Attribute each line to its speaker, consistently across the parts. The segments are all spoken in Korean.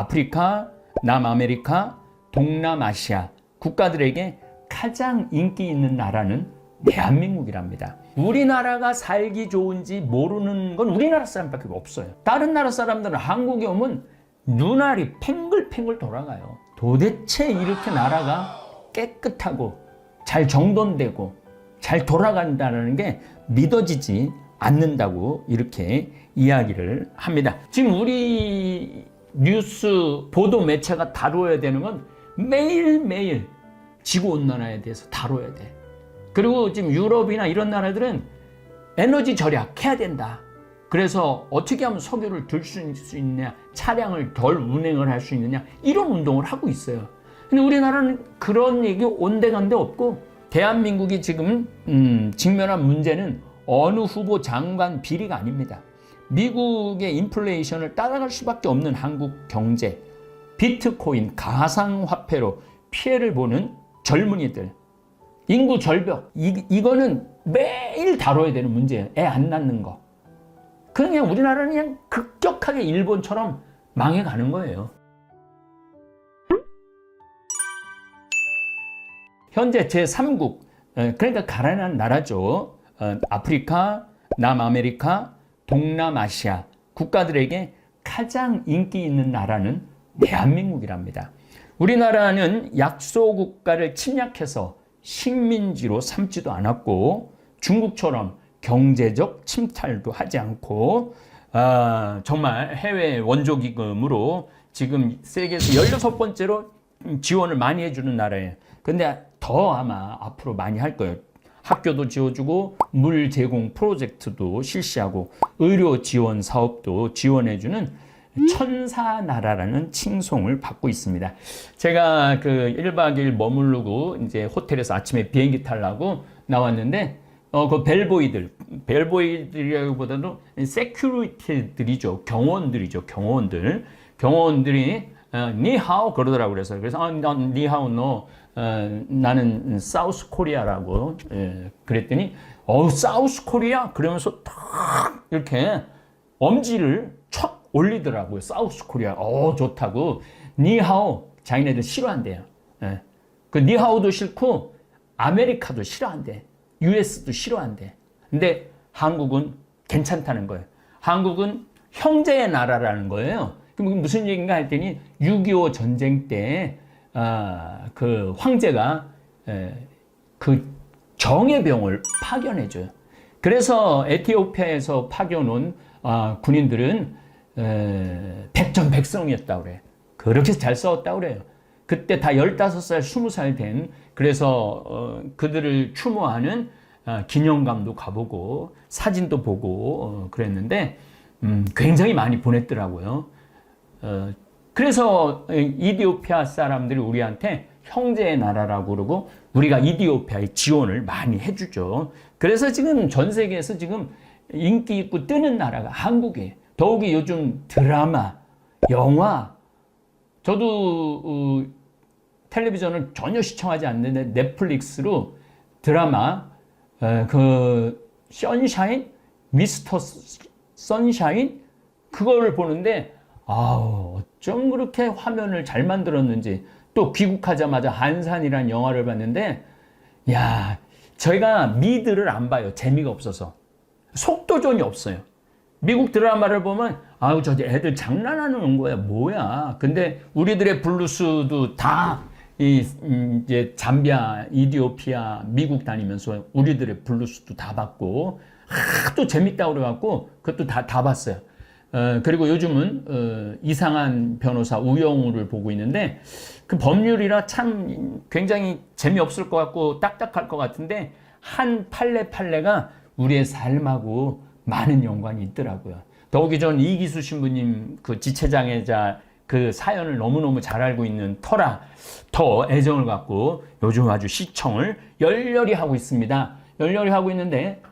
Speaker 1: 아프리카, 남아메리카, 동남아시아 국가들에게 가장 인기 있는 나라는 대한민국이랍니다. 우리나라가 살기 좋은지 모르는 건 우리나라 사람밖에 없어요. 다른 나라 사람들은 한국에 오면 눈알이 팽글팽글 돌아가요. 도대체 이렇게 나라가 깨끗하고 잘 정돈되고 잘 돌아간다는 게 믿어지지 않는다고 이렇게 이야기를 합니다. 지금 우리 뉴스 보도 매체가 다뤄야 되는 건 매일매일 지구온난화에 대해서 다뤄야 돼. 그리고 지금 유럽이나 이런 나라들은 에너지 절약해야 된다. 그래서 어떻게 하면 석유를 들 수 있느냐, 차량을 덜 운행을 할 수 있느냐, 이런 운동을 하고 있어요. 근데 우리나라는 그런 얘기 온데간데 없고, 대한민국이 지금 직면한 문제는 어느 후보 장관 비리가 아닙니다. 미국의 인플레이션을 따라갈 수밖에 없는 한국 경제, 비트코인, 가상화폐로 피해를 보는 젊은이들, 인구 절벽, 이거는 매일 다뤄야 되는 문제예요. 애 안 낳는 거. 그냥 우리나라는 그냥 급격하게 일본처럼 망해가는 거예요. 현재 제3국, 그러니까 가난한 나라죠. 아프리카, 남아메리카, 동남아시아 국가들에게 가장 인기 있는 나라는 대한민국이랍니다. 우리나라는 약소국가를 침략해서 식민지로 삼지도 않았고, 중국처럼 경제적 침탈도 하지 않고, 정말 해외 원조기금으로 지금 세계에서 16번째로 지원을 많이 해주는 나라예요. 근데 더 아마 앞으로 많이 할 거예요. 학교도 지어주고, 물 제공 프로젝트도 실시하고, 의료 지원 사업도 지원해주는 천사나라라는 칭송을 받고 있습니다. 제가 그 1박 2일 머무르고 이제 호텔에서 아침에 비행기 타려고 나왔는데, 그 벨보이들이라기보다도 세큐리티들이죠. 경호원들이 니하오 그러더라고요. 그래서 니하오 너 나는 사우스 코리아라고 그랬더니 사우스 코리아 그러면서 탁 이렇게 엄지를 촥 올리더라고요. 사우스 코리아 좋다고. 니하오 자기네들 싫어한대요. 그 니하오도 싫고 아메리카도 싫어한대. US도 싫어한대. 근데 한국은 괜찮다는 거예요. 한국은 형제의 나라라는 거예요. 그럼 무슨 얘기인가 했더니 6.25 전쟁 때 그 황제가 그 정예병을 파견해줘요. 그래서 에티오피아에서 파견 온 군인들은 백전백승이었다고 그래요. 그렇게 잘 싸웠다고 그래요. 그때 다 15살, 20살 된, 그래서 그들을 추모하는 기념관도 가보고 사진도 보고 그랬는데 굉장히 많이 보냈더라고요. 그래서 이디오피아 사람들이 우리한테 형제의 나라라고 그러고 우리가 이디오피아에 지원을 많이 해주죠. 그래서 지금 전 세계에서 지금 인기 있고 뜨는 나라가 한국이에요. 더욱이 요즘 드라마, 영화, 저도 텔레비전을 전혀 시청하지 않는데 넷플릭스로 드라마 그 선샤인, 미스터 선샤인 그거를 보는데 어쩜 그렇게 화면을 잘 만들었는지. 또 귀국하자마자 한산이라는 영화를 봤는데 야, 저희가 미드를 안 봐요. 재미가 없어서. 속도전이 없어요. 미국 드라마를 보면 저 애들 장난하는 거야 뭐야. 근데 우리들의 블루스도 다 이제 잠비아, 이디오피아, 미국 다니면서 우리들의 블루스도 다 봤고 하도 재밌다고 그래갖고 그것도 다 봤어요. 그리고 요즘은 이상한 변호사 우영우를 보고 있는데 그 법률이라 참 굉장히 재미없을 것 같고 딱딱할 것 같은데 한 판례가 우리의 삶하고 많은 연관이 있더라고요. 더욱이 전 이기수 신부님 그 지체장애자 그 사연을 너무너무 잘 알고 있는 터라 더 애정을 갖고 요즘 아주 시청을 열렬히 하고 있습니다. 열렬히 하고 있는데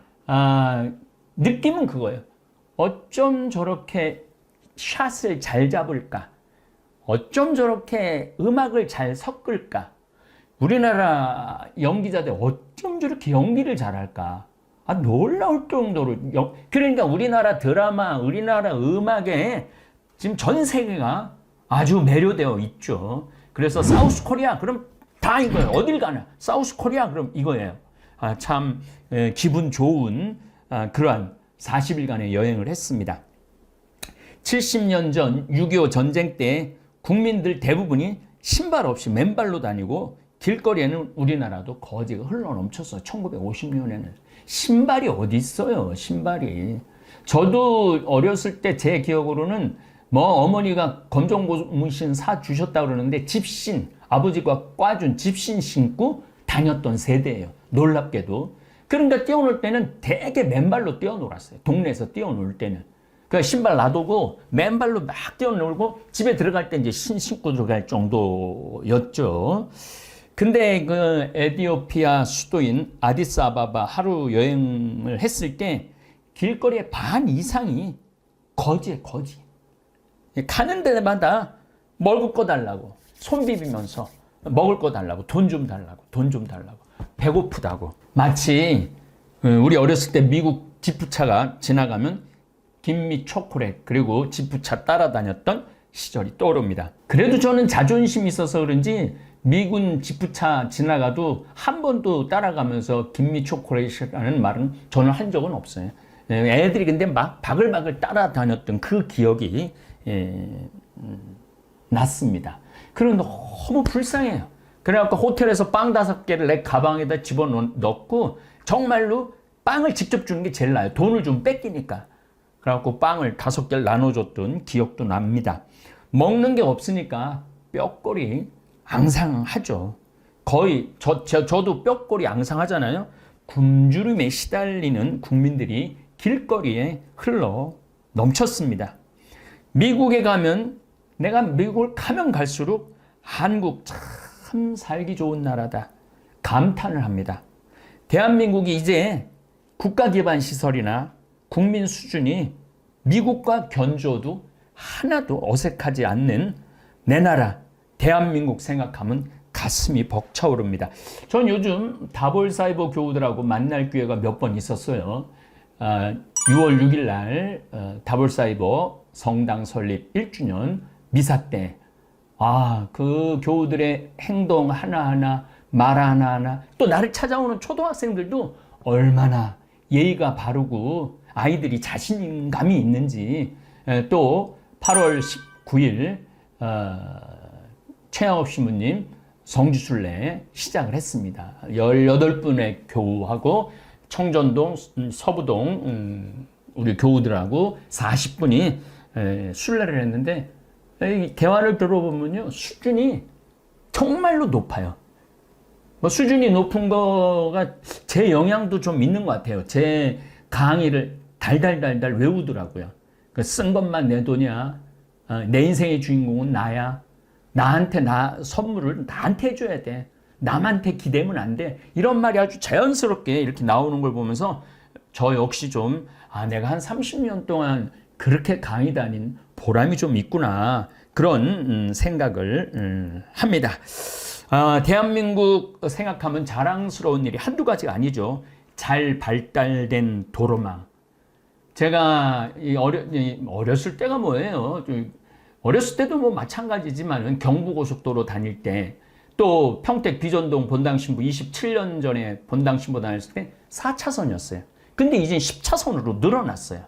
Speaker 1: 느낌은 그거예요. 어쩜 저렇게 샷을 잘 잡을까? 어쩜 저렇게 음악을 잘 섞을까? 우리나라 연기자들 어쩜 저렇게 연기를 잘할까? 놀라울 정도로. 그러니까 우리나라 드라마, 우리나라 음악에 지금 전 세계가 아주 매료되어 있죠. 그래서 사우스 코리아 그럼 다 이거예요. 어딜 가나 사우스 코리아 그럼 이거예요. 참 기분 좋은 그러한 40일간의 여행을 했습니다. 70년 전 6.25 전쟁 때 국민들 대부분이 신발 없이 맨발로 다니고 길거리에는 우리나라도 거지가 흘러넘쳤어요. 1950년에는. 신발이 어디 있어요, 신발이. 저도 어렸을 때 제 기억으로는 뭐 어머니가 검정고무신 사주셨다 그러는데 집신, 아버지가 꽈준 집신 신고 다녔던 세대예요. 놀랍게도. 그러니까 뛰어놀 때는 되게 맨발로 뛰어놀았어요. 동네에서 뛰어놀 때는. 그러니까 신발 놔두고 맨발로 막 뛰어놀고 집에 들어갈 때 이제 신고 들어갈 정도였죠. 근데 그 에티오피아 수도인 아디스아바바 하루 여행을 했을 때 길거리의 반 이상이 거지에 거지. 가는 데마다 먹을 거 달라고 손 비비면서 먹을 거 달라고 돈 좀 달라고 돈 좀 달라고 배고프다고. 마치 우리 어렸을 때 미국 지프차가 지나가면 김미 초콜릿 그리고 지프차 따라다녔던 시절이 떠오릅니다. 그래도 저는 자존심이 있어서 그런지 미군 지프차 지나가도 한 번도 따라가면서 김미 초콜릿이라는 말은 저는 한 적은 없어요. 애들이 근데 막 바글바글 따라다녔던 그 기억이 났습니다. 그리고 너무 불쌍해요. 그래갖고 호텔에서 빵 5개를 내 가방에다 집어넣고 정말로 빵을 직접 주는 게 제일 나아요. 돈을 좀 뺏기니까. 그래갖고 빵을 5개를 나눠줬던 기억도 납니다. 먹는 게 없으니까 뼈골이 앙상하죠. 거의 저도 뼈골이 앙상하잖아요. 굶주림에 시달리는 국민들이 길거리에 흘러 넘쳤습니다. 미국에 가면 내가 미국을 가면 갈수록 한국 참 살기 좋은 나라다 감탄을 합니다. 대한민국이 이제 국가기반시설이나 국민 수준이 미국과 견주어도 하나도 어색하지 않는 내 나라 대한민국 생각하면 가슴이 벅차오릅니다. 전 요즘 다볼사이버 교우들하고 만날 기회가 몇 번 있었어요. 6월 6일 날 다볼사이버 성당 설립 1주년 미사 때 그 교우들의 행동 하나하나 말 하나하나 또 나를 찾아오는 초등학생들도 얼마나 예의가 바르고 아이들이 자신감이 있는지. 또 8월 19일 최양업 신부님 성지순례 시작을 했습니다. 18분의 교우하고 청전동, 서부동 우리 교우들하고 40분이 순례를 했는데 대화를 들어보면요 수준이 정말로 높아요. 뭐 수준이 높은 거가 제 영향도 좀 있는 것 같아요. 제 강의를 달달달달 외우더라고요. 쓴 것만 내 돈이야. 내 인생의 주인공은 나야. 나한테 선물을 나한테 해줘야 돼. 남한테 기대면 안 돼. 이런 말이 아주 자연스럽게 이렇게 나오는 걸 보면서 저 역시 좀 내가 한 30년 동안 그렇게 강의 다닌 보람이 좀 있구나. 그런 생각을 합니다. 대한민국 생각하면 자랑스러운 일이 한두 가지가 아니죠. 잘 발달된 도로망. 제가 어렸을 때가 뭐예요? 어렸을 때도 뭐 마찬가지지만 경부고속도로 다닐 때 또 평택 비전동 본당신부 27년 전에 본당신부 다녔을 때 4차선이었어요. 근데 이제 10차선으로 늘어났어요.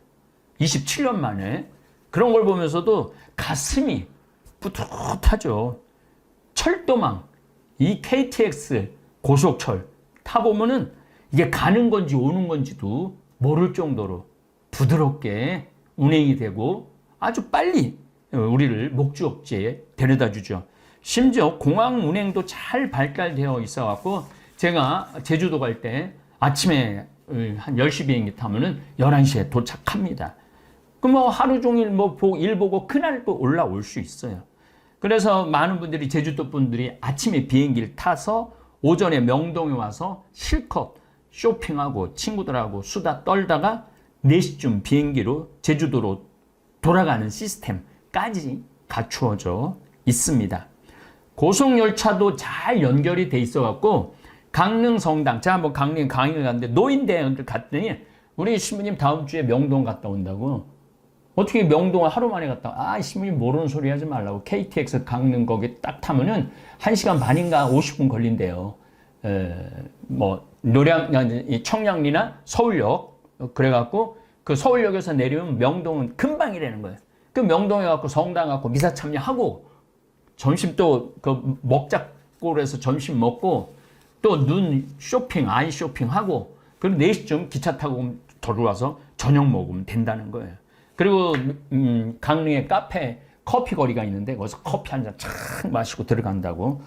Speaker 1: 27년 만에. 그런 걸 보면서도 가슴이 뿌듯하죠. 철도망, 이 KTX 고속철 타보면은 이게 가는 건지 오는 건지도 모를 정도로 부드럽게 운행이 되고 아주 빨리 우리를 목적지에 데려다 주죠. 심지어 공항 운행도 잘 발달되어 있어 갖고 제가 제주도 갈 때 아침에 한 10시 비행기 타면은 11시에 도착합니다. 그럼 뭐 하루 종일 일 보고 그날 또 올라올 수 있어요. 그래서 많은 분들이 제주도 분들이 아침에 비행기를 타서 오전에 명동에 와서 실컷 쇼핑하고 친구들하고 수다 떨다가 4시쯤 비행기로 제주도로 돌아가는 시스템까지 갖추어져 있습니다. 고속열차도 잘 연결이 돼 있어 갖고 강릉 성당, 제가 한번 강릉 강의를 갔는데 노인대학을 갔더니 우리 신부님 다음 주에 명동 갔다 온다고. 어떻게 명동을 하루 만에 갔다, 신부님 모르는 소리 하지 말라고. KTX 강릉 거기 딱 타면은 1시간 반인가 50분 걸린대요. 뭐, 청량리나 서울역. 그래갖고 그 서울역에서 내리면 명동은 금방이라는 거예요. 그 명동에 갖고 성당 갖고 미사 참여하고 점심 또 그 먹자골에서 점심 먹고 또 눈 쇼핑, 아이 쇼핑하고 그리고 4시쯤 기차 타고 들어와서 저녁 먹으면 된다는 거예요. 그리고 강릉에 카페 커피 거리가 있는데 거기서 커피 한 잔 착 마시고 들어간다고.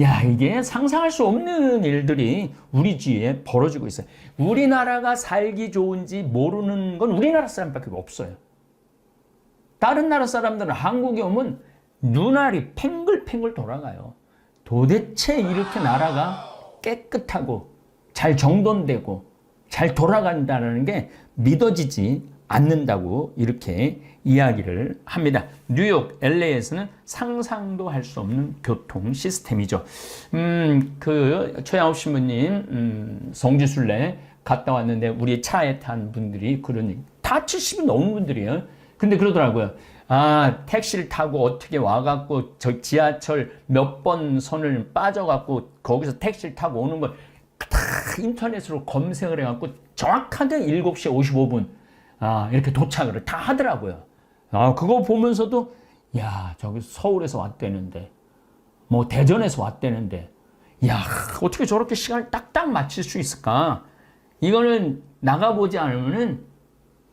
Speaker 1: 야, 이게 상상할 수 없는 일들이 우리 주위에 벌어지고 있어요. 우리나라가 살기 좋은지 모르는 건 우리나라 사람밖에 없어요. 다른 나라 사람들은 한국에 오면 눈알이 팽글팽글 돌아가요. 도대체 이렇게 나라가 깨끗하고 잘 정돈되고 잘 돌아간다는 게 믿어지지 않는다고 이렇게 이야기를 합니다. 뉴욕, LA에서는 상상도 할 수 없는 교통 시스템이죠. 그 최양욱 신부님 성지순례 갔다 왔는데 우리 차에 탄 분들이 그러니 다 70이 넘은 분들이에요. 근데 그러더라고요. 택시를 타고 어떻게 와갖고 저 지하철 몇 번 선을 빠져갖고 거기서 택시를 타고 오는 걸 다 인터넷으로 검색을 해갖고 정확하게 7시 55분 이렇게 도착을 다 하더라고요. 그거 보면서도 야, 저기 서울에서 왔대는데 뭐 대전에서 왔대는데 야, 어떻게 저렇게 시간을 딱딱 맞출 수 있을까? 이거는 나가보지 않으면은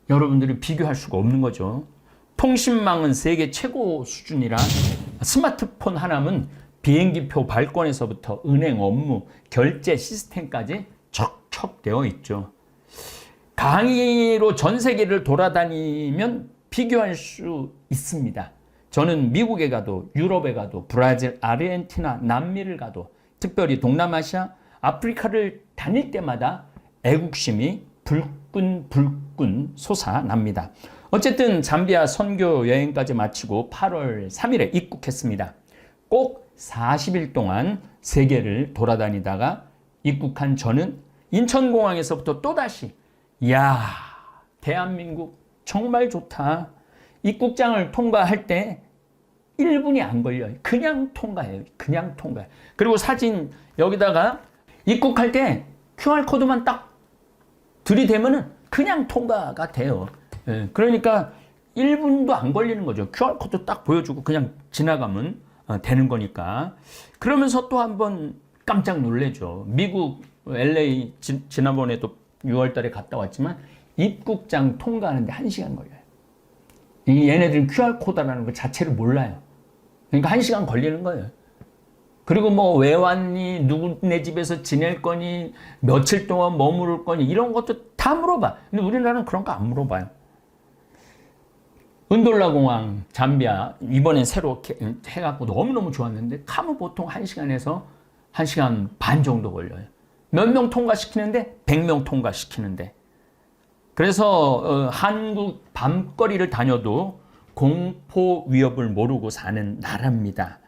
Speaker 1: 여러분들이 비교할 수가 없는 거죠. 통신망은 세계 최고 수준이라 스마트폰 하나면 비행기표 발권에서부터 은행 업무, 결제 시스템까지 척척 되어 있죠. 강의로 전 세계를 돌아다니면 비교할 수 있습니다. 저는 미국에 가도 유럽에 가도 브라질, 아르헨티나, 남미를 가도 특별히 동남아시아, 아프리카를 다닐 때마다 애국심이 불끈 솟아납니다. 어쨌든 잠비아 선교 여행까지 마치고 8월 3일에 입국했습니다. 꼭 40일 동안 세계를 돌아다니다가 입국한 저는 인천공항에서부터 또다시 대한민국 정말 좋다. 입국장을 통과할 때 1분이 안 걸려요. 그냥 통과해요. 그냥 통과해요. 그리고 사진 여기다가 입국할 때 QR코드만 딱 들이대면은 그냥 통과가 돼요. 그러니까 1분도 안 걸리는 거죠. QR코드 딱 보여주고 그냥 지나가면 되는 거니까. 그러면서 또 한번 깜짝 놀래죠. 미국 LA 지난번에도 6월 달에 갔다 왔지만 입국장 통과하는데 1시간 걸려요. 얘네들은 QR코드라는 것 자체를 몰라요. 그러니까 1시간 걸리는 거예요. 그리고 뭐 왜 왔니? 누구네 집에서 지낼 거니? 며칠 동안 머무를 거니? 이런 것도 다 물어봐. 근데 우리나라는 그런 거 안 물어봐요. 은돌라 공항, 잠비아 이번엔 새로 해갖고 너무너무 좋았는데 가면 보통 1시간에서 1시간 반 정도 걸려요. 몇 명 통과시키는데 100명 통과시키는데. 그래서 한국 밤거리를 다녀도 공포 위협을 모르고 사는 나라입니다.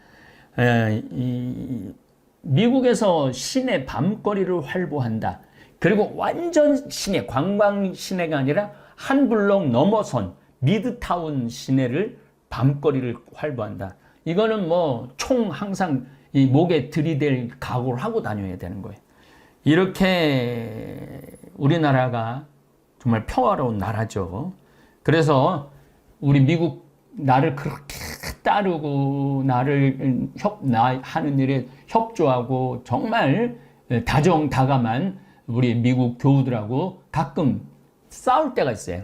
Speaker 1: 미국에서 시내 밤거리를 활보한다. 그리고 완전 시내, 관광 시내가 아니라 한 블록 넘어선 미드타운 시내를 밤거리를 활보한다. 이거는 뭐 총 항상 이 목에 들이댈 각오를 하고 다녀야 되는 거예요. 이렇게 우리나라가 정말 평화로운 나라죠. 그래서 우리 미국 나를 그렇게 따르고 나를 하는 일에 협조하고 정말 다정다감한 우리 미국 교우들하고 가끔 싸울 때가 있어요.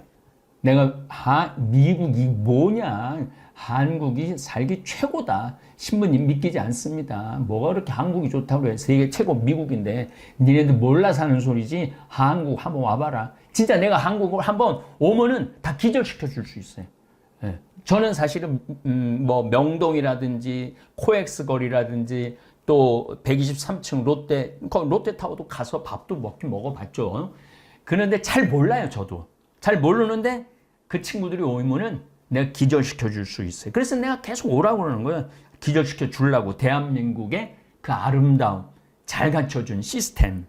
Speaker 1: 내가 미국이 뭐냐, 한국이 살기 최고다, 신부님 믿기지 않습니다. 뭐가 그렇게 한국이 좋다고 그래. 세계 최고 미국인데 니네들 몰라 사는 소리지. 한국 한번 와봐라. 진짜 내가 한국을 한번 오면은 다 기절시켜 줄 수 있어요. 저는 사실은 뭐 명동이라든지 코엑스 거리라든지 또 123층 롯데타워도 가서 밥도 먹어봤죠. 그런데 잘 몰라요. 저도 잘 모르는데 그 친구들이 오면은 내가 기절시켜 줄 수 있어요. 그래서 내가 계속 오라고 그러는 거예요. 기절시켜 주려고. 대한민국의 그 아름다움, 잘 갖춰준 시스템.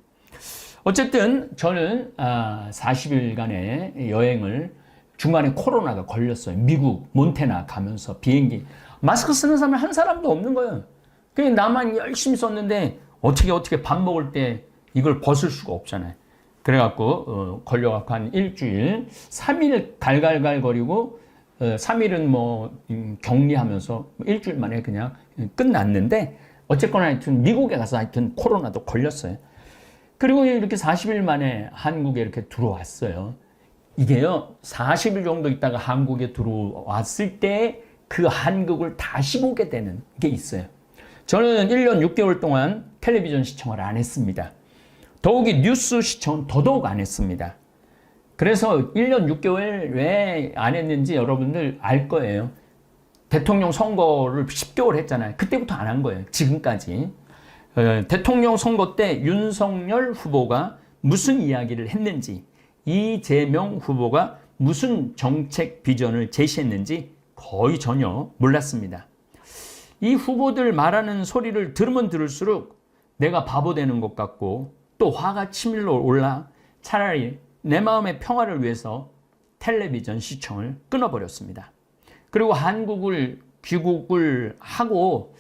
Speaker 1: 어쨌든 저는 40일간의 여행을 중간에 코로나가 걸렸어요. 미국 몬태나 가면서 비행기 마스크 쓰는 사람이 한 사람도 없는 거예요. 그냥 나만 열심히 썼는데 어떻게 밥 먹을 때 이걸 벗을 수가 없잖아요. 그래갖고 걸려갖고 한 일주일 3일 갈갈갈거리고 3일은 뭐 격리하면서 일주일 만에 그냥 끝났는데 어쨌거나 하여튼 미국에 가서 하여튼 코로나도 걸렸어요. 그리고 이렇게 40일 만에 한국에 이렇게 들어왔어요. 이게요 40일 정도 있다가 한국에 들어왔을 때 그 한국을 다시 보게 되는 게 있어요. 저는 1년 6개월 동안 텔레비전 시청을 안 했습니다. 더욱이 뉴스 시청은 더더욱 안 했습니다. 그래서 1년 6개월 왜 안 했는지 여러분들 알 거예요. 대통령 선거를 10개월 했잖아요. 그때부터 안 한 거예요. 지금까지. 대통령 선거 때 윤석열 후보가 무슨 이야기를 했는지, 이재명 후보가 무슨 정책 비전을 제시했는지 거의 전혀 몰랐습니다. 이 후보들 말하는 소리를 들으면 들을수록 내가 바보 되는 것 같고 또 화가 치밀러 올라 차라리 내 마음의 평화를 위해서 텔레비전 시청을 끊어버렸습니다. 그리고 한국을 귀국을 하고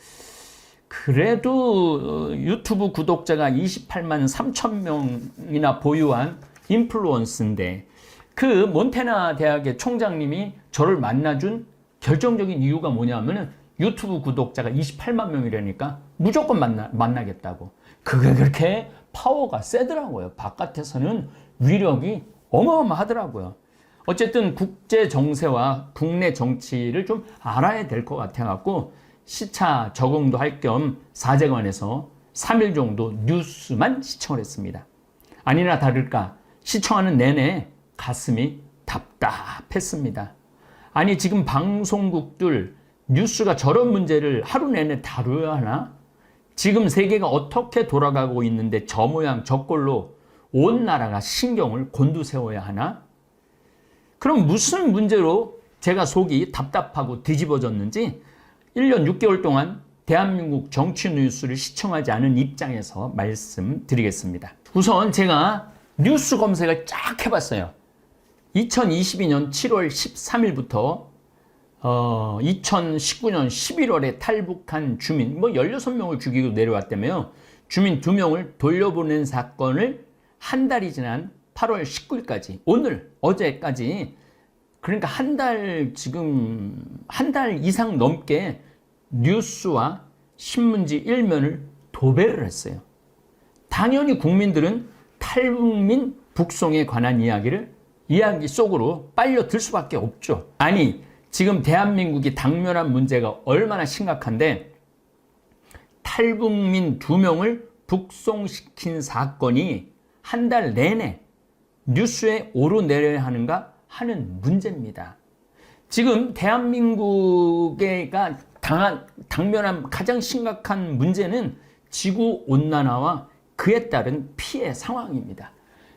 Speaker 1: 그래도 유튜브 구독자가 28만 3천 명이나 보유한 인플루언서인데 그 몬태나 대학의 총장님이 저를 만나준 결정적인 이유가 뭐냐면은 유튜브 구독자가 28만 명이라니까 무조건 만나겠다고. 그게 그렇게 파워가 세더라고요. 바깥에서는 위력이 어마어마하더라고요. 어쨌든 국제 정세와 국내 정치를 좀 알아야 될 것 같아갖고 시차 적응도 할 겸 사제관에서 3일 정도 뉴스만 시청을 했습니다. 아니나 다를까 시청하는 내내 가슴이 답답했습니다. 아니 지금 방송국들 뉴스가 저런 문제를 하루 내내 다뤄야 하나? 지금 세계가 어떻게 돌아가고 있는데 저 모양 저 꼴로 온 나라가 신경을 곤두세워야 하나? 그럼 무슨 문제로 제가 속이 답답하고 뒤집어졌는지 1년 6개월 동안 대한민국 정치 뉴스를 시청하지 않은 입장에서 말씀드리겠습니다. 우선 제가 뉴스 검색을 쫙 해봤어요. 2022년 7월 13일부터 2019년 11월에 탈북한 주민 16명을 죽이고 내려왔다며요. 주민 2명을 돌려보낸 사건을 한 달이 지난 8월 19일까지 오늘 어제까지 그러니까 지금 한 달 이상 넘게 뉴스와 신문지 일면을 도배를 했어요. 당연히 국민들은 탈북민 북송에 관한 이야기 속으로 빨려들 수밖에 없죠. 아니 지금 대한민국이 당면한 문제가 얼마나 심각한데 탈북민 2명을 북송시킨 사건이 한 달 내내 뉴스에 오르내려야 하는가 하는 문제입니다. 지금 대한민국가 당면한 가장 심각한 문제는 지구온난화와 그에 따른 피해 상황입니다.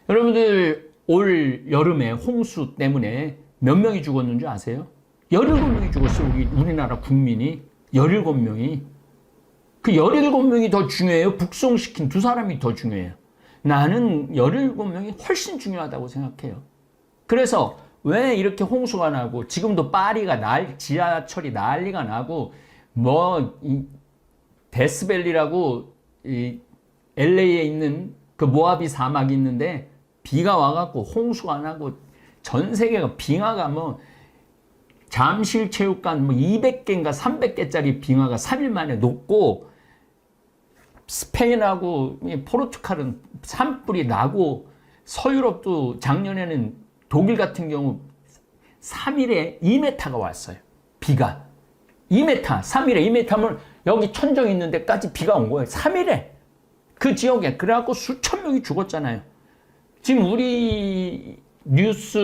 Speaker 1: 여러분들 올 여름에 홍수 때문에 몇 명이 죽었는 줄 아세요? 17명이 죽었어요. 우리나라 국민이 17명이. 그 17명이 더 중요해요? 북송시킨 2사람이 더 중요해요? 나는 17명이 훨씬 중요하다고 생각해요. 그래서 왜 이렇게 홍수가 나고 지금도 파리가 지하철이 난리가 나고 데스밸리라고 LA에 있는 그 모하비 사막이 있는데 비가 와갖고 홍수가 나고 전 세계가 빙하가 잠실체육관 200개인가 300개짜리 빙하가 3일 만에 녹고 스페인하고 포르투갈은 산불이 나고 서유럽도 작년에는 독일 같은 경우 3일에 2m가 왔어요. 비가 2m, 3일에 2m면 여기 천정 있는 데까지 비가 온 거예요. 3일에 그 지역에. 그래갖고 수천 명이 죽었잖아요. 지금 우리 뉴스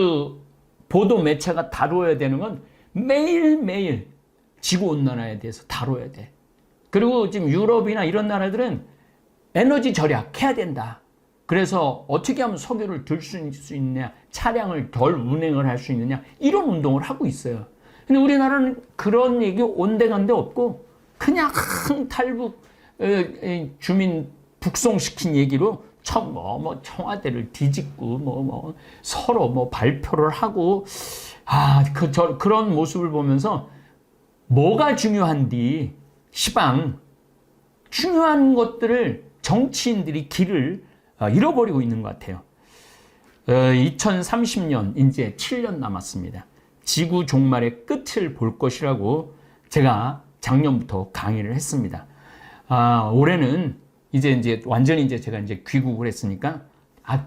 Speaker 1: 보도 매체가 다뤄야 되는 건 매일매일 지구온난화에 대해서 다뤄야 돼. 그리고 지금 유럽이나 이런 나라들은 에너지 절약해야 된다. 그래서 어떻게 하면 석유를 들 수 있느냐, 차량을 덜 운행을 할 수 있느냐, 이런 운동을 하고 있어요. 근데 우리나라는 그런 얘기 온데간데 없고 그냥 탈북 주민 북송시킨 얘기로 청와대를 뒤집고 서로 발표를 하고 그런 모습을 보면서 뭐가 중요한디, 시방, 중요한 것들을 정치인들이 길을 잃어버리고 있는 것 같아요. 2030년, 이제 7년 남았습니다. 지구 종말의 끝을 볼 것이라고 제가 작년부터 강의를 했습니다. 올해는 이제 완전히 제가 귀국을 했으니까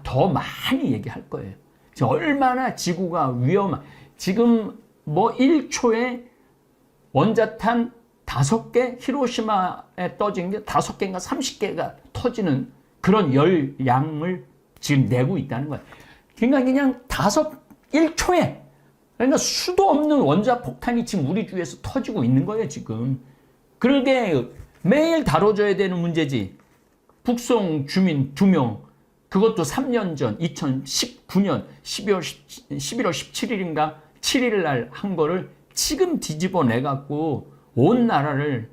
Speaker 1: 더 많이 얘기할 거예요. 얼마나 지구가 지금 뭐 1초에 원자탄 5개, 히로시마에 떠진 게 5개인가 30개가 터지는 그런 열량을 지금 내고 있다는 거예요. 그러니까 그냥 1초에, 그러니까 수도 없는 원자폭탄이 지금 우리 주위에서 터지고 있는 거예요, 지금. 그러게 매일 다뤄져야 되는 문제지. 북송 주민 2명, 그것도 3년 전, 2019년 11월 17일인가 7일 날 한 거를 지금 뒤집어 내갖고 온 나라를,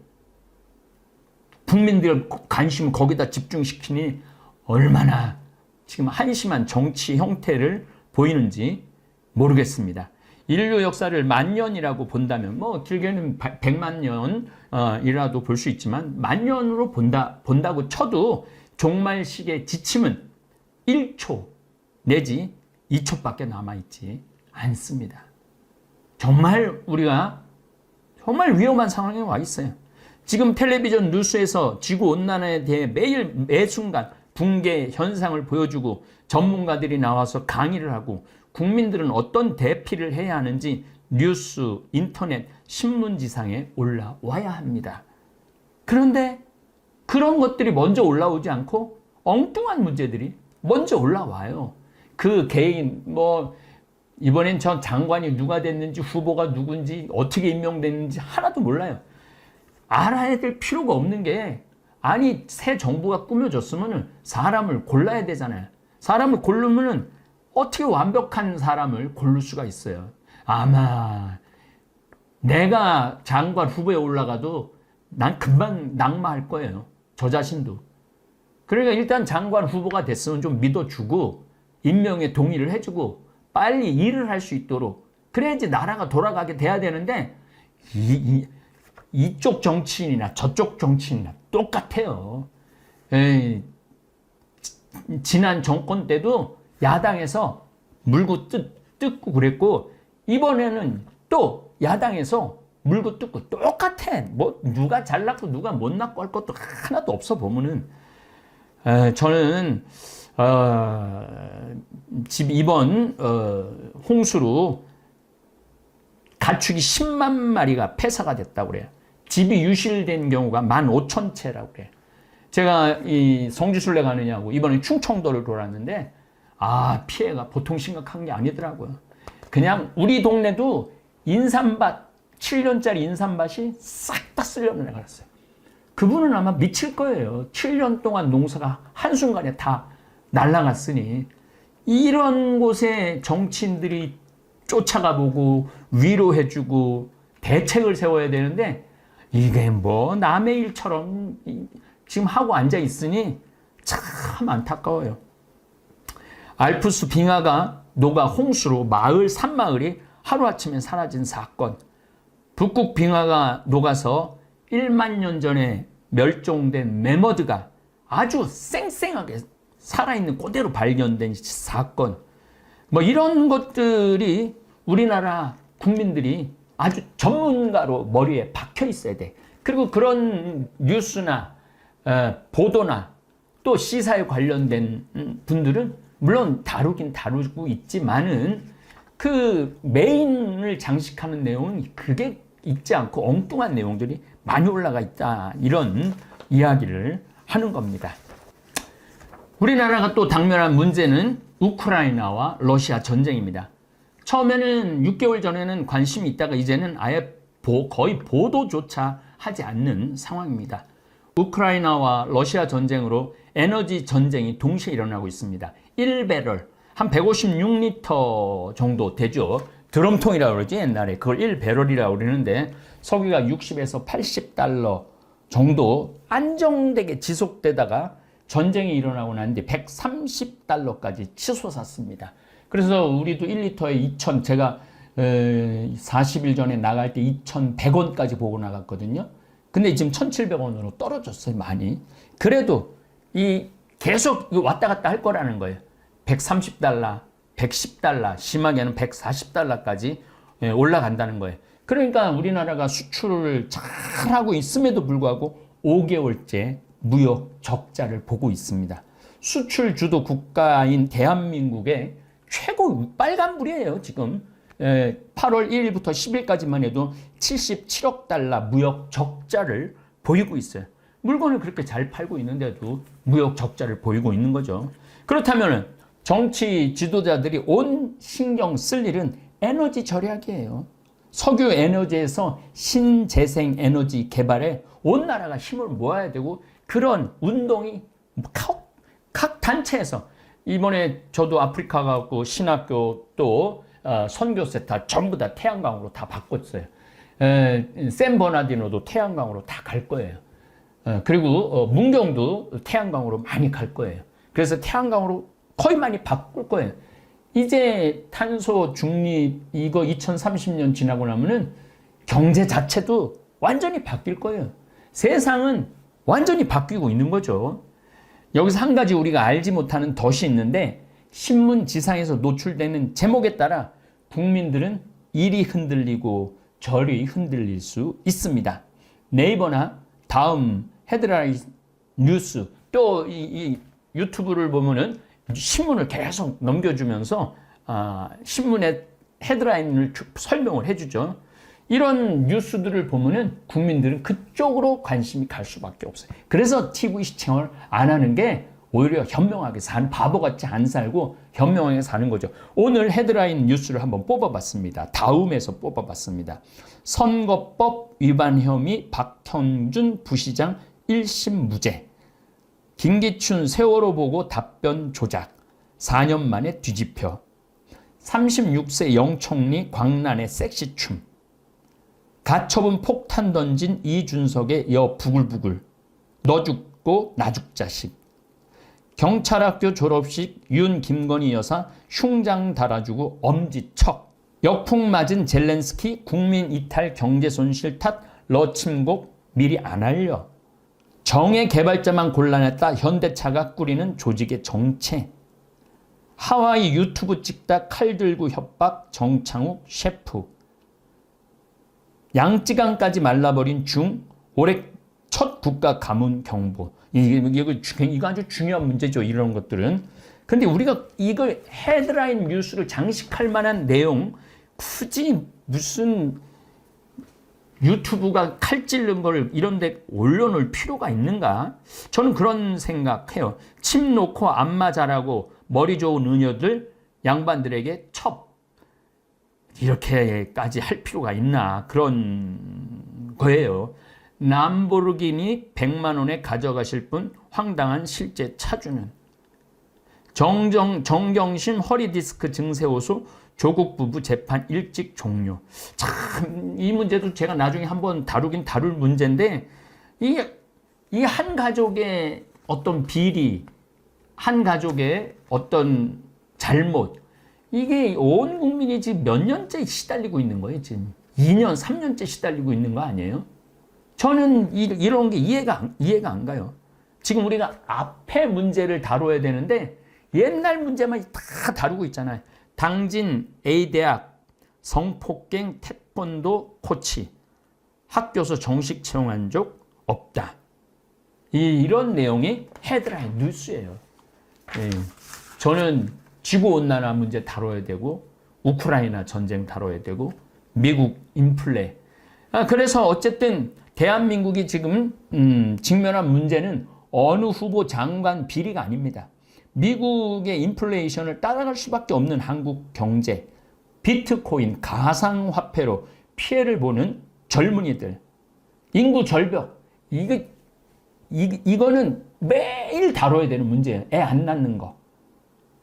Speaker 1: 국민들 관심을 거기다 집중시키니 얼마나 지금 한심한 정치 형태를 보이는지 모르겠습니다. 인류 역사를 10,000년이라고 본다면, 뭐 길게는 100만 년이라도 볼 수 있지만 10,000년으로 본다고 쳐도 종말식의 지침은 1초 내지 2초밖에 남아있지 않습니다. 정말 우리가 정말 위험한 상황에 와 있어요. 지금 텔레비전 뉴스에서 지구온난화에 대해 매일 매순간 붕괴 현상을 보여주고 전문가들이 나와서 강의를 하고 국민들은 어떤 대피를 해야 하는지 뉴스, 인터넷, 신문지상에 올라와야 합니다. 그런데 그런 것들이 먼저 올라오지 않고 엉뚱한 문제들이 먼저 올라와요. 그 개인, 이번엔 저 장관이 누가 됐는지, 후보가 누군지, 어떻게 임명됐는지 하나도 몰라요. 알아야 될 필요가 없는 게, 새 정부가 꾸며졌으면 사람을 골라야 되잖아요. 사람을 고르면 어떻게 완벽한 사람을 고를 수가 있어요. 아마 내가 장관 후보에 올라가도 난 금방 낙마할 거예요. 저 자신도. 그러니까 일단 장관 후보가 됐으면 좀 믿어주고 임명에 동의를 해주고 빨리 일을 할 수 있도록, 그래야지 나라가 돌아가게 돼야 되는데 이쪽 정치인이나 저쪽 정치인이나 똑같아요. 지난 정권 때도 야당에서 물고 뜯고 그랬고, 이번에는 또 야당에서 물고 뜯고 똑같아. 누가 잘났고 누가 못났고 할 것도 하나도 없어 보면은. 저는 이번 홍수로 가축이 10만 마리가 폐사가 됐다고 그래요. 집이 유실된 경우가 15,000채라고 그래요. 제가 이 성지순례 가느냐고 이번에 충청도를 돌았는데, 피해가 보통 심각한 게 아니더라고요. 그냥 우리 동네도 인삼밭, 7년짜리 인삼밭이 싹 다 쓸려 나갔어요. 그분은 아마 미칠 거예요. 7년 동안 농사가 한순간에 다 날아갔으니. 이런 곳에 정치인들이 쫓아가 보고 위로해주고 대책을 세워야 되는데, 이게 남의 일처럼 지금 하고 앉아 있으니 참 안타까워요. 알프스 빙하가 녹아 홍수로 마을, 산마을이 하루아침에 사라진 사건. 북극 빙하가 녹아서 1만 년 전에 멸종된 매머드가 아주 쌩쌩하게 살아있는 그대로 발견된 사건. 이런 것들이 우리나라 국민들이 아주 전문가로 머리에 박혀 있어야 돼. 그리고 그런 뉴스나 보도나 또 시사에 관련된 분들은 물론 다루긴 다루고 있지만은 그 메인을 장식하는 내용은 그게 있지 않고 엉뚱한 내용들이 많이 올라가 있다. 이런 이야기를 하는 겁니다. 우리나라가 또 당면한 문제는 우크라이나와 러시아 전쟁입니다. 처음에는 6개월 전에는 관심이 있다가 이제는 아예 거의 보도조차 하지 않는 상황입니다. 우크라이나와 러시아 전쟁으로 에너지 전쟁이 동시에 일어나고 있습니다. 1배럴, 한 156리터 정도 되죠. 드럼통이라고 그러지 옛날에. 그걸 1배럴이라고 그러는데 석유가 60에서 80달러 정도 안정되게 지속되다가 전쟁이 일어나고 났는데 130달러까지 치솟았습니다. 그래서 우리도 1리터에 2,000, 제가 40일 전에 나갈 때 2,100원까지 보고 나갔거든요. 근데 지금 1,700원으로 떨어졌어요, 많이. 그래도 이 계속 왔다 갔다 할 거라는 거예요. 130달러, 110달러, 심하게는 140달러까지 올라간다는 거예요. 그러니까 우리나라가 수출을 잘하고 있음에도 불구하고 5개월째 무역 적자를 보고 있습니다. 수출 주도 국가인 대한민국의 최고 빨간불이에요, 지금. 8월 1일부터 10일까지만 해도 77억 달러 무역 적자를 보이고 있어요. 물건을 그렇게 잘 팔고 있는데도 무역 적자를 보이고 있는 거죠. 그렇다면 정치 지도자들이 온 신경 쓸 일은 에너지 절약이에요. 석유 에너지에서 신재생 에너지 개발에 온 나라가 힘을 모아야 되고, 그런 운동이 각 단체에서, 이번에 저도 아프리카 가고 신학교 또 선교센터 전부 다 태양광으로 다 바꿨어요. 샌버나디노도 태양광으로 다 갈 거예요. 그리고 문경도 태양광으로 많이 갈 거예요. 그래서 태양광으로 거의 많이 바꿀 거예요. 이제 탄소 중립 이거 2030년 지나고 나면은 경제 자체도 완전히 바뀔 거예요. 세상은 완전히 바뀌고 있는 거죠. 여기서 한 가지 우리가 알지 못하는 덫이 있는데, 신문 지상에서 노출되는 제목에 따라 국민들은 이리 흔들리고 저리 흔들릴 수 있습니다. 네이버나 다음 헤드라인 뉴스, 또 이 유튜브를 보면은 신문을 계속 넘겨주면서 신문의 헤드라인을 설명을 해주죠. 이런 뉴스들을 보면은 국민들은 그쪽으로 관심이 갈 수밖에 없어요. 그래서 TV 시청을 안 하는 게 오히려 현명하게 사는, 바보같이 안 살고 현명하게 사는 거죠. 오늘 헤드라인 뉴스를 한번 뽑아봤습니다. 다음에서 뽑아봤습니다. 선거법 위반 혐의 박형준 부시장 1심 무죄. 김기춘 세월호 보고 답변 조작. 4년 만에 뒤집혀. 36세 영총리 광란의 섹시춤. 가처분 폭탄 던진 이준석의 여 부글부글. 너 죽고 나 죽자식. 경찰학교 졸업식 윤 김건희 여사 흉장 달아주고 엄지척. 역풍 맞은 젤렌스키 국민 이탈 경제 손실 탓 러침곡 미리 안 알려. 정의 개발자만 곤란했다 현대차가 꾸리는 조직의 정체. 하와이 유튜브 찍다 칼 들고 협박 정창욱 셰프. 양쯔강까지 말라버린 중 올해 첫 국가 가문 경보. 이거 아주 중요한 문제죠, 이런 것들은. 근데 우리가 이걸 헤드라인 뉴스를 장식할 만한 내용, 굳이 무슨 유튜브가 칼 찔른 걸 이런 데 올려놓을 필요가 있는가? 저는 그런 생각해요. 침 놓고 안마 잘하고 머리 좋은 은여들 양반들에게 첩. 이렇게까지 할 필요가 있나? 그런 거예요. 람보르기니 100만 원에 가져가실 분 황당한 실제 차주는. 정경심 허리디스크 증세 호소 조국 부부 재판 일찍 종료. 참, 이 문제도 제가 나중에 한번 다룰 문제인데, 이 한 가족의 어떤 비리, 한 가족의 어떤 잘못, 이게 온 국민이 지금 몇 년째 시달리고 있는 거예요, 지금. 2년, 3년째 시달리고 있는 거 아니에요? 저는 이런 게 이해가 안 가요. 지금 우리가 앞에 문제를 다뤄야 되는데, 옛날 문제만 다 다루고 있잖아요. 당진 A대학 성폭행 태권도 코치 학교에서 정식 채용한 적 없다. 이런 내용이 헤드라인 뉴스예요. 저는 지구온난화 문제 다뤄야 되고, 우크라이나 전쟁 다뤄야 되고, 미국 인플레. 그래서 어쨌든 대한민국이 지금 직면한 문제는 어느 후보 장관 비리가 아닙니다. 미국의 인플레이션을 따라갈 수밖에 없는 한국 경제, 비트코인, 가상화폐로 피해를 보는 젊은이들, 인구 절벽, 이거는 매일 다뤄야 되는 문제예요. 애 안 낳는 거.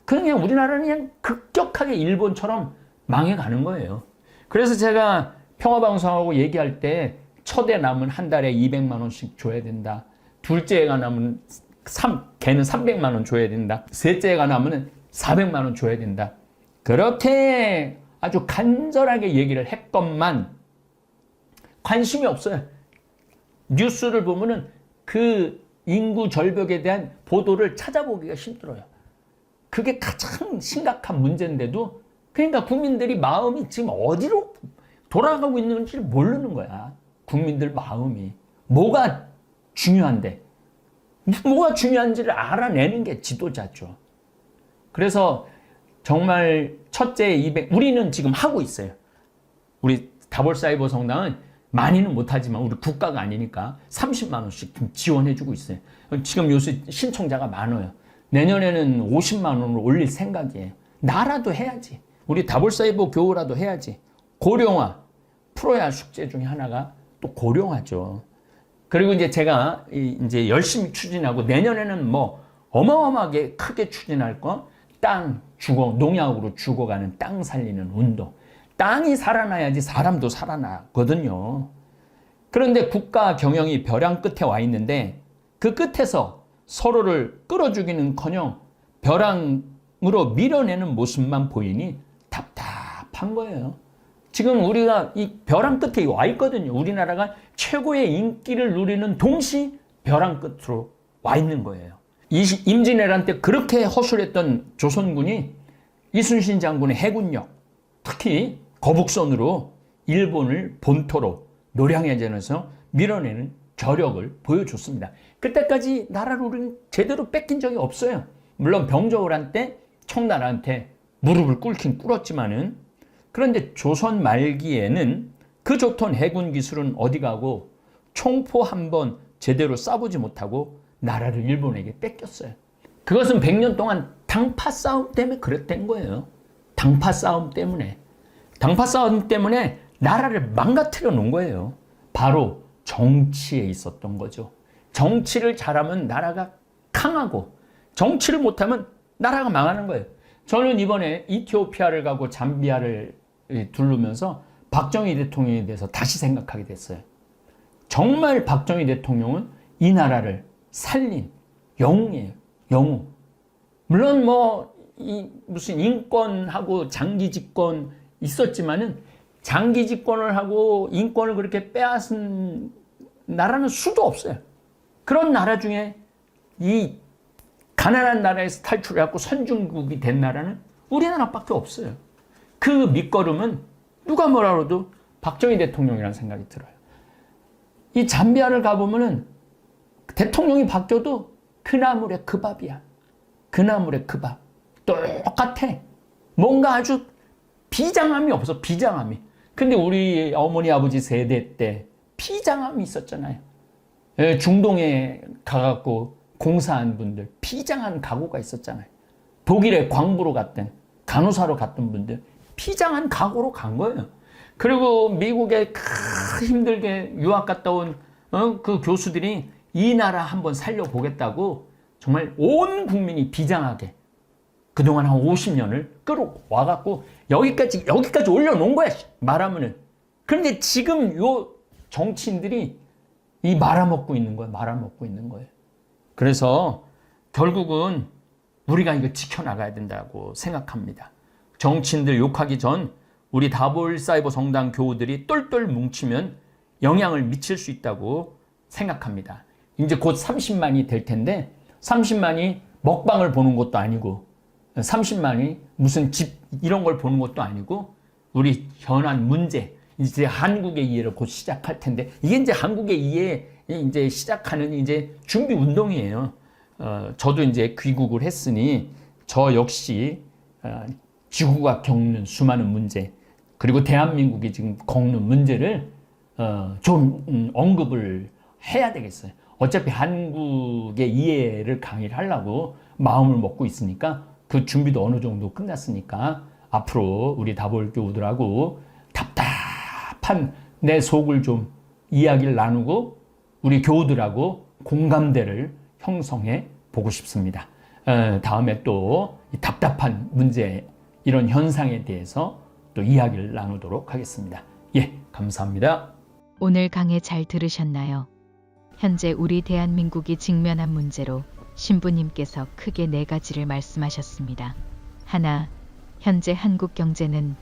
Speaker 1: 그냥 우리나라는 그냥 급격하게 일본처럼 망해가는 거예요. 그래서 제가 평화방송하고 얘기할 때 첫 애 낳으면 한 달에 200만 원씩 줘야 된다. 둘째 애가 낳으면 걔는 300만 원 줘야 된다. 셋째 애가 낳으면 400만 원 줘야 된다. 그렇게 아주 간절하게 얘기를 했건만 관심이 없어요. 뉴스를 보면은 그 인구 절벽에 대한 보도를 찾아보기가 힘들어요. 그게 가장 심각한 문제인데도 그러니까 국민들이 마음이 지금 어디로 돌아가고 있는지를 모르는 거야. 국민들 마음이. 뭐가 중요한데. 뭐가 중요한지를 알아내는 게 지도자죠. 그래서 정말 첫째 200, 우리는 지금 하고 있어요. 우리 다볼사이버 성당은 많이는 못하지만 우리 국가가 아니니까 30만 원씩 지원해주고 있어요. 지금 요새 신청자가 많아요. 내년에는 50만 원으로 올릴 생각이에요. 나라도 해야지. 우리 다볼사이버 교우라도 해야지. 고령화, 풀어야 할 숙제 중에 하나가 또 고령화죠. 그리고 이제 제가 이제 열심히 추진하고 내년에는 뭐 어마어마하게 크게 추진할 거, 땅 농약으로 죽어가는 땅 살리는 운동. 땅이 살아나야지 사람도 살아나거든요. 그런데 국가 경영이 벼랑 끝에 와 있는데 그 끝에서 서로를 끌어주기는커녕 벼랑으로 밀어내는 모습만 보이니 답답한 거예요. 지금 우리가 이 벼랑 끝에 와 있거든요. 우리나라가 최고의 인기를 누리는 동시 벼랑 끝으로 와 있는 거예요. 임진왜란 때 그렇게 허술했던 조선군이 이순신 장군의 해군력, 특히 거북선으로 일본을 본토로 노량해전에서 밀어내는 저력을 보여줬습니다. 그때까지 나라를 우리는 제대로 뺏긴 적이 없어요. 물론 병조호란 때 청나라한테 무릎을 꿇긴 꿇었지만은, 그런데 조선 말기에는 그 좋던 해군 기술은 어디 가고 총포 한 번 제대로 쏴보지 못하고 나라를 일본에게 뺏겼어요. 그것은 100년 동안 당파 싸움 때문에 그랬던 거예요. 당파 싸움 때문에. 당파 싸움 때문에 나라를 망가뜨려 놓은 거예요. 바로 정치에 있었던 거죠. 정치를 잘하면 나라가 강하고 정치를 못하면 나라가 망하는 거예요. 저는 이번에 이티오피아를 가고 잠비아를 둘르면서 박정희 대통령에 대해서 다시 생각하게 됐어요. 정말 박정희 대통령은 이 나라를 살린 영웅이에요. 영웅. 물론 무슨 인권하고 장기 집권 있었지만은 장기 집권을 하고 인권을 그렇게 빼앗은 나라는 수도 없어요. 그런 나라 중에 이 가난한 나라에서 탈출해갖고 선진국이 된 나라는 우리나라밖에 없어요. 그 밑거름은 누가 뭐라 그래도 박정희 대통령이라는 생각이 들어요. 이 잠비아를 가보면은 대통령이 바뀌어도 그 나물의 그 밥이야. 그 나물의 그 밥. 똑같아. 뭔가 아주 비장함이 없어. 비장함이. 근데 우리 어머니 아버지 세대 때 비장함이 있었잖아요. 중동에 가갖고 공사한 분들 비장한 각오가 있었잖아요. 독일에 광부로 갔던 간호사로 갔던 분들 비장한 각오로 간 거예요. 그리고 미국에 힘들게 유학 갔다 온 그 교수들이 이 나라 한번 살려보겠다고 정말 온 국민이 비장하게 그동안 한 50년을 끌어와갖고 여기까지 올려놓은 거야, 말하면은. 그런데 지금 요 정치인들이 이 말아먹고 있는 거예요. 말아먹고 있는 거예요. 그래서 결국은 우리가 이거 지켜나가야 된다고 생각합니다. 정치인들 욕하기 전 우리 다볼사이버 성당 교우들이 똘똘 뭉치면 영향을 미칠 수 있다고 생각합니다. 이제 곧 30만이 될 텐데 30만이 먹방을 보는 것도 아니고 30만이 무슨 집 이런 걸 보는 것도 아니고 우리 현안 문제, 이제 한국의 이해를 곧 시작할 텐데 이게 이제 한국의 이해 이제 시작하는 이제 준비 운동이에요. 저도 이제 귀국을 했으니 저 역시 지구가 겪는 수많은 문제 그리고 대한민국이 지금 겪는 문제를 좀 언급을 해야 되겠어요. 어차피 한국의 이해를 강의를 하려고 마음을 먹고 있으니까 그 준비도 어느 정도 끝났으니까 앞으로 우리 다볼 교우들하고 답답한 내 속을 좀 이야기를 나누고 우리 교우들하고 공감대를 형성해 보고 싶습니다. 다음에 또 이 답답한 문제 이런 현상에 대해서 또 이야기를 나누도록 하겠습니다. 예, 감사합니다.
Speaker 2: 오늘 강의 잘 들으셨나요? 현재 우리 대한민국이 직면한 문제로 신부님께서 크게 4가지를 말씀하셨습니다. 하나, 현재 한국 경제는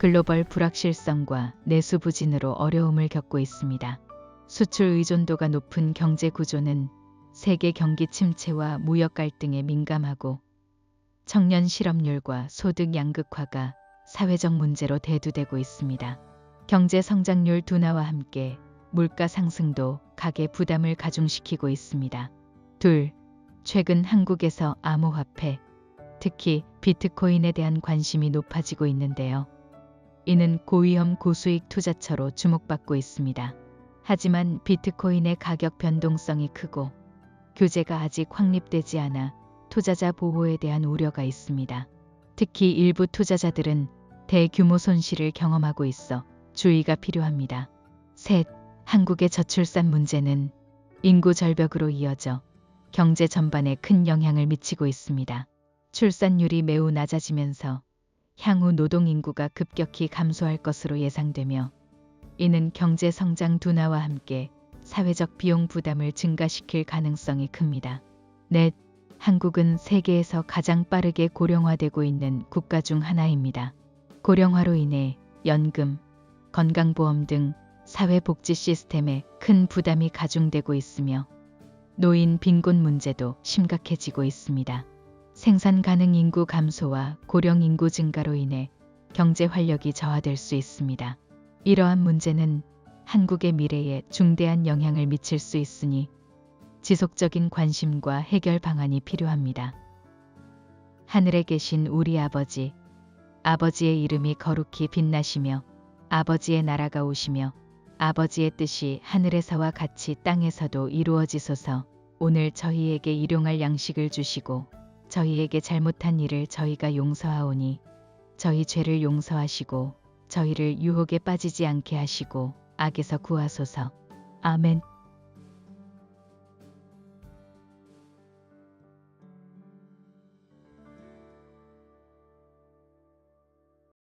Speaker 2: 글로벌 불확실성과 내수 부진으로 어려움을 겪고 있습니다. 수출 의존도가 높은 경제 구조는 세계 경기 침체와 무역 갈등에 민감하고 청년 실업률과 소득 양극화가 사회적 문제로 대두되고 있습니다. 경제 성장률 둔화와 함께 물가 상승도 가계 부담을 가중시키고 있습니다. 둘, 최근 한국에서 암호화폐, 특히 비트코인에 대한 관심이 높아지고 있는데요. 이는 고위험 고수익 투자처로 주목받고 있습니다. 하지만 비트코인의 가격 변동성이 크고 규제가 아직 확립되지 않아 투자자 보호에 대한 우려가 있습니다. 특히 일부 투자자들은 대규모 손실을 경험하고 있어 주의가 필요합니다. 셋, 한국의 저출산 문제는 인구 절벽으로 이어져 경제 전반에 큰 영향을 미치고 있습니다. 출산율이 매우 낮아지면서 향후 노동 인구가 급격히 감소할 것으로 예상되며 이는 경제 성장 둔화와 함께 사회적 비용 부담을 증가시킬 가능성이 큽니다. 넷, 한국은 세계에서 가장 빠르게 고령화되고 있는 국가 중 하나입니다. 고령화로 인해 연금, 건강보험 등 사회복지 시스템에 큰 부담이 가중되고 있으며 노인 빈곤 문제도 심각해지고 있습니다. 생산 가능 인구 감소와 고령 인구 증가로 인해 경제 활력이 저하될 수 있습니다. 이러한 문제는 한국의 미래에 중대한 영향을 미칠 수 있으니 지속적인 관심과 해결 방안이 필요합니다. 하늘에 계신 우리 아버지, 아버지의 이름이 거룩히 빛나시며 아버지의 나라가 오시며 아버지의 뜻이 하늘에서와 같이 땅에서도 이루어지소서. 오늘 저희에게 일용할 양식을 주시고 저희에게 잘못한 일을 저희가 용서하오니 저희 죄를 용서하시고 저희를 유혹에 빠지지 않게 하시고 악에서 구하소서. 아멘.